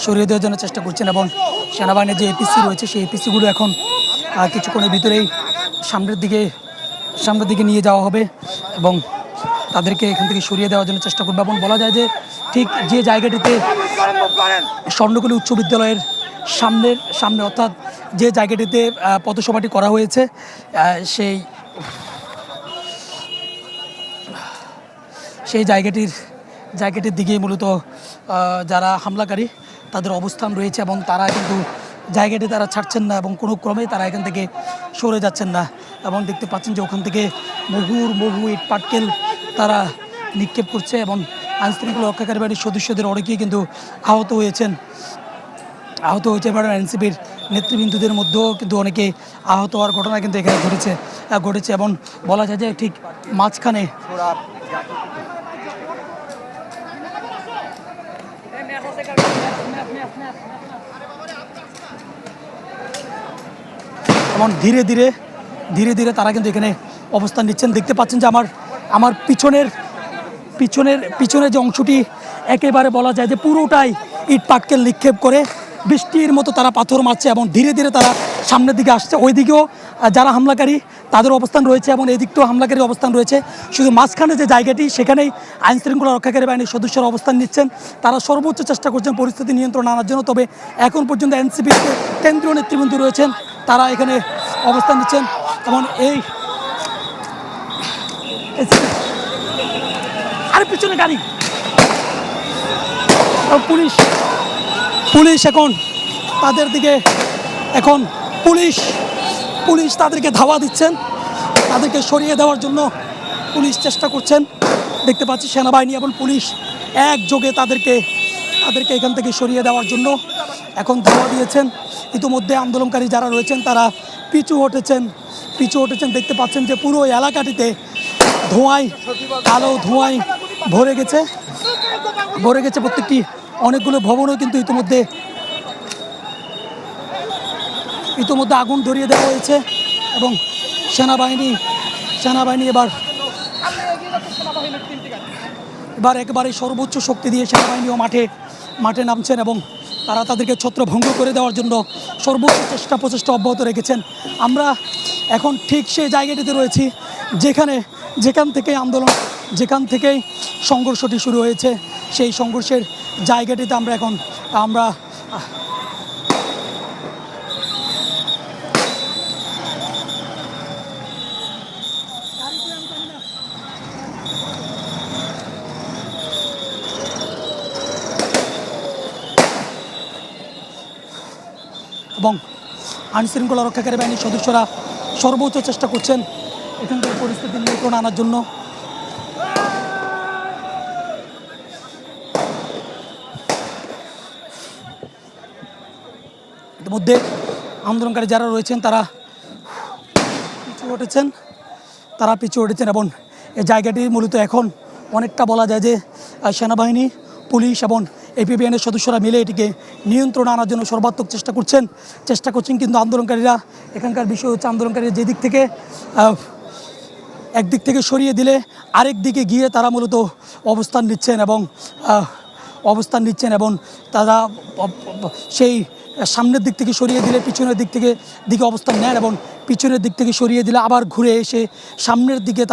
সরিয়ে দেওয়ার জন্য চেষ্টা করছেন এবং সেনাবাহিনীর যে এপিসি রয়েছে সেই এপিসিগুলো এখন কিছুক্ষণের ভিতরেই সামনের দিকে নিয়ে যাওয়া হবে এবং তাদেরকে এখান থেকে সরিয়ে দেওয়ার জন্য চেষ্টা করবে। এবং বলা যায় যে ঠিক যে জায়গাটিতে স্বর্ণকুলি উচ্চ বিদ্যালয়ের সামনে অর্থাৎ যে জায়গাটিতে পথসভাটি করা হয়েছে সেই জায়গাটির দিকে মূলত যারা হামলাকারী তাদের অবস্থান রয়েছে এবং তারা কিন্তু জায়গাটি তারা ছাড়ছেন না এবং কোনো ক্রমেই তারা এখান থেকে সরে যাচ্ছেন না। এবং দেখতে পাচ্ছেন যে ওখান থেকে বহু ইট পাটকেল তারা নিক্ষেপ করছে এবং আইনশৃঙ্খলা রক্ষাকারী বাহিনীর সদস্যদের অনেকেই কিন্তু আহত হয়েছে এবং এনসিপির নেতৃবৃন্দদের মধ্যেও কিন্তু অনেকে আহত হওয়ার ঘটনা কিন্তু এখানে ঘটেছে এবং বলা যায় যে ঠিক মাঝখানে এবং ধীরে ধীরে তারা কিন্তু এখানে অবস্থান নিচ্ছেন। দেখতে পাচ্ছেন যে আমার পিছনের যে অংশটি একেবারে বলা যায় যে পুরোটাই ইট পাটকেল নিক্ষেপ করে বৃষ্টির মতো তারা পাথর মারছে এবং ধীরে ধীরে তারা সামনের দিকে আসছে। ওইদিকেও যারা হামলাকারী তাদের অবস্থান রয়েছে এবং এদিকটাও হামলাকারীর অবস্থান রয়েছে। শুধু মাঝখানে যে জায়গাটি সেখানেই আইনশৃঙ্খলা রক্ষাকারী বাহিনীর সদস্যরা অবস্থান নিচ্ছেন। তারা সর্বোচ্চ চেষ্টা করছেন পরিস্থিতি নিয়ন্ত্রণ আনার জন্য। তবে এখন পর্যন্ত এনসিপির কেন্দ্রীয় নেতৃবৃন্দ রয়েছেন তারা এখানে অবস্থান নিচ্ছেন এবং পিছনে গাড়ি পুলিশ এখন তাদের দিকে পুলিশ তাদেরকে ধাওয়া দিচ্ছেন, তাদেরকে সরিয়ে দেওয়ার জন্য পুলিশ চেষ্টা করছেন। দেখতে পাচ্ছি সেনাবাহিনী এবং পুলিশ একযোগে তাদেরকে এখান থেকে সরিয়ে দেওয়ার জন্য এখন ধাওয়া দিয়েছেন। ইতিমধ্যে আন্দোলনকারী যারা রয়েছেন তারা পিছু হটেছেন। দেখতে পাচ্ছেন যে পুরো এলাকাটিতে কালো ধোঁয়ায় ভরে গেছে। প্রত্যেকটি অনেকগুলো ভবনও কিন্তু ইতিমধ্যে আগুন ধরিয়ে দেওয়া হয়েছে এবং সেনাবাহিনী এবার একেবারে সর্বোচ্চ শক্তি দিয়ে সেনাবাহিনীও মাঠে নামছেন এবং তারা তাদেরকে ছত্রভঙ্গ করে দেওয়ার জন্য সর্বোচ্চ প্রচেষ্টা অব্যাহত রেখেছেন। আমরা এখন ঠিক সেই জায়গাটিতে রয়েছি যেখান থেকেই সংঘর্ষটি শুরু হয়েছে। সেই সংঘর্ষের জায়গাটিতে আমরা এবং আইনশৃঙ্খলা রক্ষাকারী বাহিনীর সদস্যরা সর্বোচ্চ চেষ্টা করছেন এখানকার পরিস্থিতি নিয়ন্ত্রণে আনার জন্য। ইতিমধ্যে আন্দোলনকারী যারা রয়েছেন তারা পিছু হটেছেন এবং এই জায়গাটি মূলত এখন অনেকটা বলা যায় যে সেনাবাহিনী, পুলিশ এবং এপিবিএনের সদস্যরা মিলে এটিকে নিয়ন্ত্রণে আনার জন্য সর্বাত্মক চেষ্টা করছেন। কিন্তু আন্দোলনকারীরা এখানকার বিষয় হচ্ছে আন্দোলনকারীরা যেদিক থেকে একদিক থেকে সরিয়ে দিলে আরেক দিকে গিয়ে তারা মূলত অবস্থান নিচ্ছেন এবং তারা সেই সামনের দিক থেকে সরিয়ে দিলে পিছনের দিকে অবস্থান নেন এবং পিছনের দিক থেকে সরিয়ে দিলে আবার ঘুরে এসে সামনের দিকে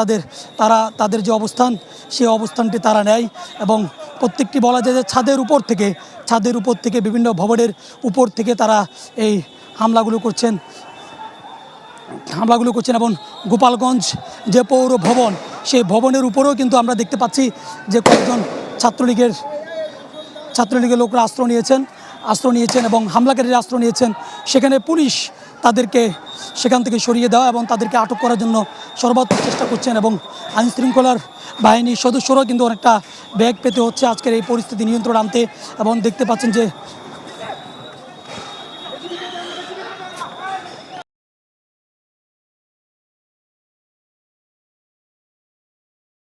তাদের যে অবস্থান সেই অবস্থানটি তারা নেয় এবং প্রত্যেকটি বলা যায় যে ছাদের উপর থেকে বিভিন্ন ভবনের উপর থেকে তারা এই হামলাগুলো করছেন এবং গোপালগঞ্জ যে পৌর ভবন সেই ভবনের উপরেও কিন্তু আমরা দেখতে পাচ্ছি যে কয়েকজন ছাত্রলীগের লোকরা আশ্রয় নিয়েছেন এবং হামলাকারীরা আশ্রয় নিয়েছেন। সেখানে পুলিশ তাদেরকে সেখান থেকে সরিয়ে দেওয়া এবং তাদেরকে আটক করার জন্য সর্বাত্মক চেষ্টা করছেন এবং আইনশৃঙ্খলার বাহিনীর সদস্যরাও কিন্তু অনেকটা বেগ পেতে হচ্ছে আজকের এই পরিস্থিতি নিয়ন্ত্রণ আনতে। এবং দেখতে পাচ্ছেন যে